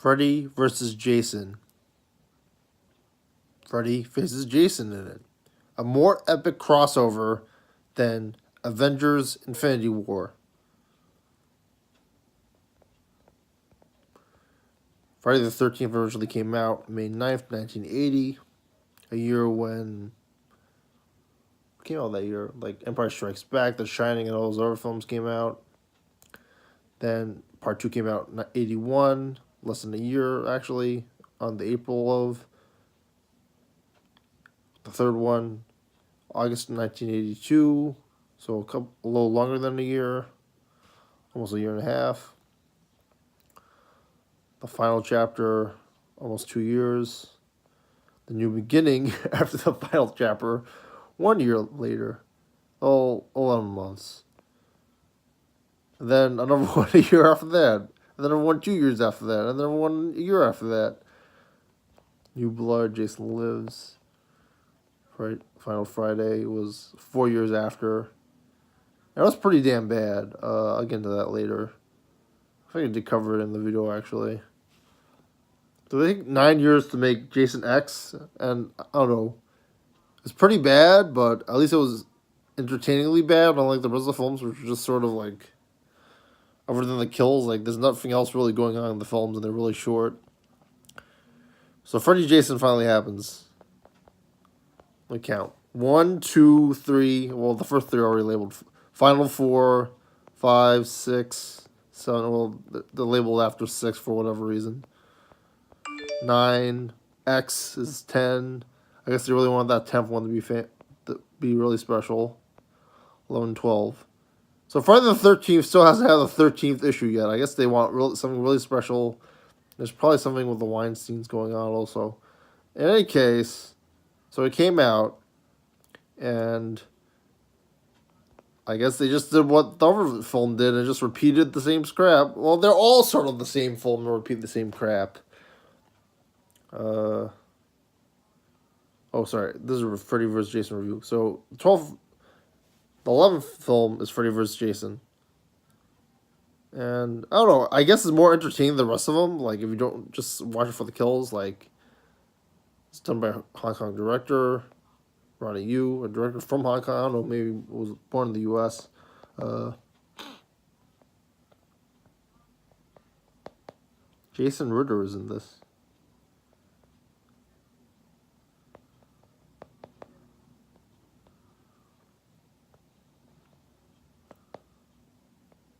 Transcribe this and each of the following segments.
Freddy versus Jason. Freddy faces Jason in it. A more epic crossover than Avengers Infinity War. Friday the 13th originally came out May 9th, 1980. A year when... What came out that year? Like Empire Strikes Back, The Shining, and all those other films came out. Then Part 2 came out in 81. Less than a year, actually. On the April of... The third one, August 1982. So a little longer than a year. Almost a year and a half. The final chapter, almost 2 years. The new beginning after the final chapter, 1 year later. 11 months. And then another one a year after that. And then another one 2 years after that. And then one a year after that. New Blood, Jason Lives. Right, Final Friday was 4 years after. That was pretty damn bad. I'll get into that later. I think I did cover it in the video, actually. So I think 9 years to make Jason X, and I don't know. It's pretty bad, but at least it was entertainingly bad, unlike the rest of the films, which were just sort of like, other than the kills, like there's nothing else really going on in the films, and they're really short. So Freddy Jason finally happens. Let me count. 1, 2, 3. Well, the first 3 are already labeled. Final 4, 5, 6, 7. Well, they're labeled after 6 for whatever reason. 9. X is 10. I guess they really wanted that 10th one to be really special. 11, 12. So Friday the 13th still hasn't had the 13th issue yet. I guess they want something really special. There's probably something with the Weinsteins going on also. In any case... So it came out, and I guess they just did what the other film did and just repeated the same crap. Well, they're all sort of the same film and repeat the same crap. Oh, sorry. This is a Freddy vs. Jason review. So, the 11th film is Freddy vs. Jason. And, I don't know, I guess it's more entertaining than the rest of them. Like, if you don't just watch it for the kills, like... It's done by a Hong Kong director, Ronnie Yu, a director from Hong Kong. I don't know, maybe was born in the U.S. Jason Ritter is in this.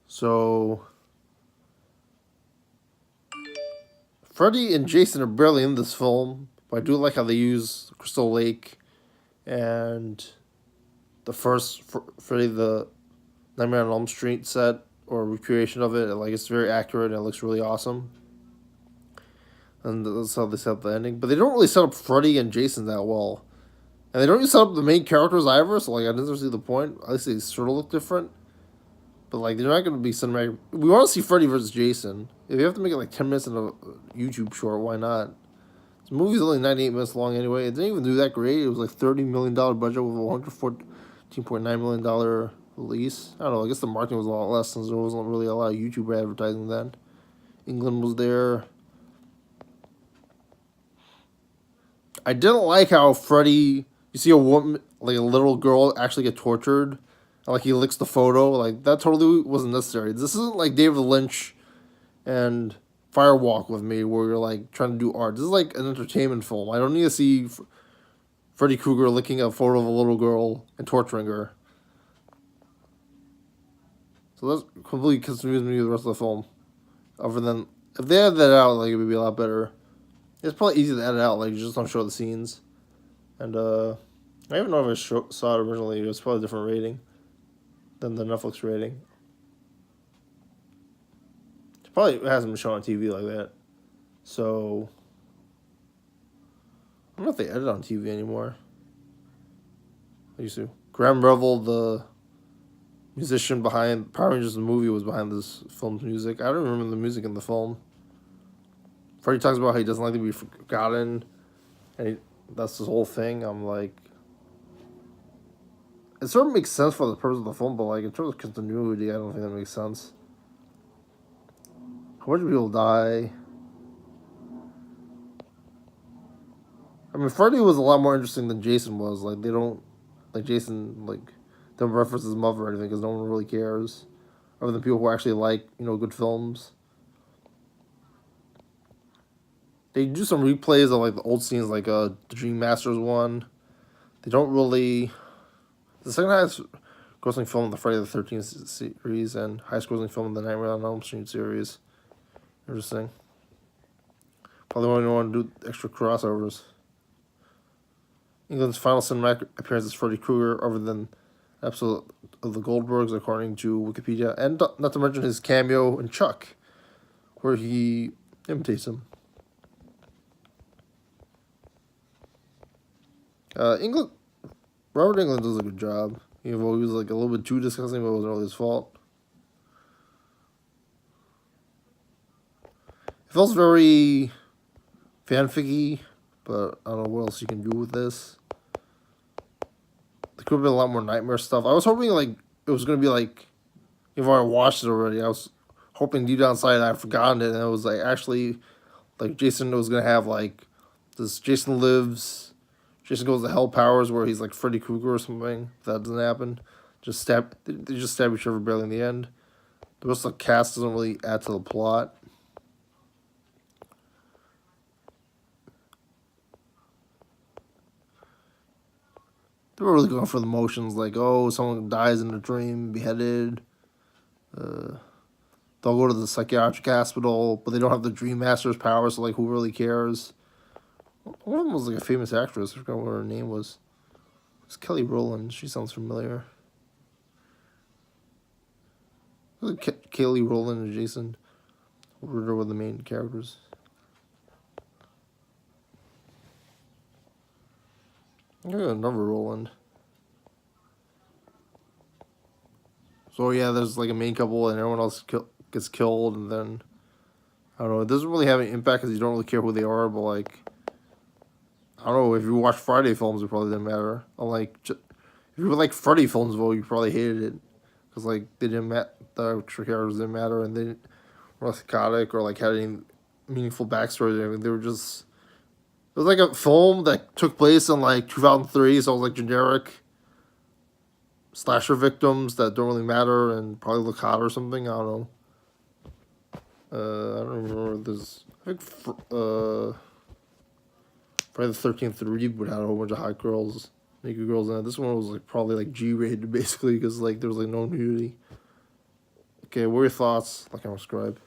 So, Freddy and Jason are barely in this film. But I do like how they use Crystal Lake and the first Freddy the Nightmare on Elm Street set or recreation of it. Like it's very accurate and it looks really awesome. And that's how they set up the ending. But they don't really set up Freddy and Jason that well. And they don't even set up the main characters either, so like I didn't see the point. At least they sort of look different. But like they're not going to be cinematic. We want to see Freddy versus Jason. If you have to make it like 10 minutes in a YouTube short, why not? The movie's only 98 minutes long anyway. It didn't even do that great. It was like $30 million budget with a $114.9 million release. I don't know. I guess the marketing was a lot less since there wasn't really a lot of YouTube advertising then. England was there. I didn't like how Freddy... You see a woman, like a little girl, actually get tortured. And like he licks the photo. Like that totally wasn't necessary. This isn't like David Lynch and... Firewalk with Me, where you're like trying to do art. This is like an entertainment film. I don't need to see Freddy Krueger licking a photo of a little girl and torturing her. So that completely confused me with the rest of the film. Other than if they had that out, like it would be a lot better. It's probably easy to edit out. Like you just don't show the scenes. And I even know if I saw it originally. It was probably a different rating than the Netflix rating. Probably hasn't been shown on TV like that. So, I don't know if they edit on TV anymore. I used to. Graham Revel, the musician behind Power Rangers the movie, was behind this film's music. I don't remember the music in the film. Freddy talks about how he doesn't like to be forgotten. And that's his whole thing. I'm like... It sort of makes sense for the purpose of the film, but like in terms of continuity, I don't think that makes sense. A bunch of people die. I mean, Freddy was a lot more interesting than Jason was. Like they don't, like Jason, like don't reference his mother or anything because no one really cares, other than people who actually like good films. They do some replays of like the old scenes, like the Dream Masters one. They don't really. The second highest grossing film in the Friday the 13th series and highest grossing film in the Nightmare on Elm Street series. Interesting. Probably why you want to do extra crossovers. England's final cinematic appearance as Freddy Krueger, other than episode of the Goldbergs, according to Wikipedia, and not to mention his cameo in Chuck, where he imitates him. England, Robert Englund does a good job. Even though he was like a little bit too disgusting, but it wasn't really his fault. It feels very fanficky, but I don't know what else you can do with this. There could have been a lot more nightmare stuff. I was hoping like it was gonna be like, even though I watched it already, I was hoping deep down inside I'd forgotten it, and it was like actually like Jason was gonna have like this Jason Lives, Jason Goes to Hell powers where he's like Freddy Krueger or something. If that doesn't happen. They just stab each other barely in the end. The rest of the cast doesn't really add to the plot. They were really going for the motions, like, oh, someone dies in a dream, beheaded. They'll go to the psychiatric hospital, but they don't have the Dream Master's powers, so, like, who really cares? One of them was, like, a famous actress. I forgot what her name was. It's Kelly Rowland. She sounds familiar. Kelly Rowland and Jason Ritter were the main characters. Yeah, another Rowland. So yeah, there's like a main couple and everyone else gets killed, and then I don't know. It doesn't really have any impact because you don't really care who they are. But like, I don't know. If you watch Friday films, it probably didn't matter. Unlike if you like Freddy films, well, you probably hated it because like they didn't the extra characters didn't matter, and they didn't were psychotic or like had any meaningful backstory. I mean, they were just. It was like a film that took place in like 2003, so it was like generic slasher victims that don't really matter and probably look hot or something. I don't know. I don't remember this. I think Friday the 13th reboot had a whole bunch of hot girls, naked girls in it. This one was like probably like G-rated basically because like there was like no nudity. Okay, what are your thoughts? Like and subscribe.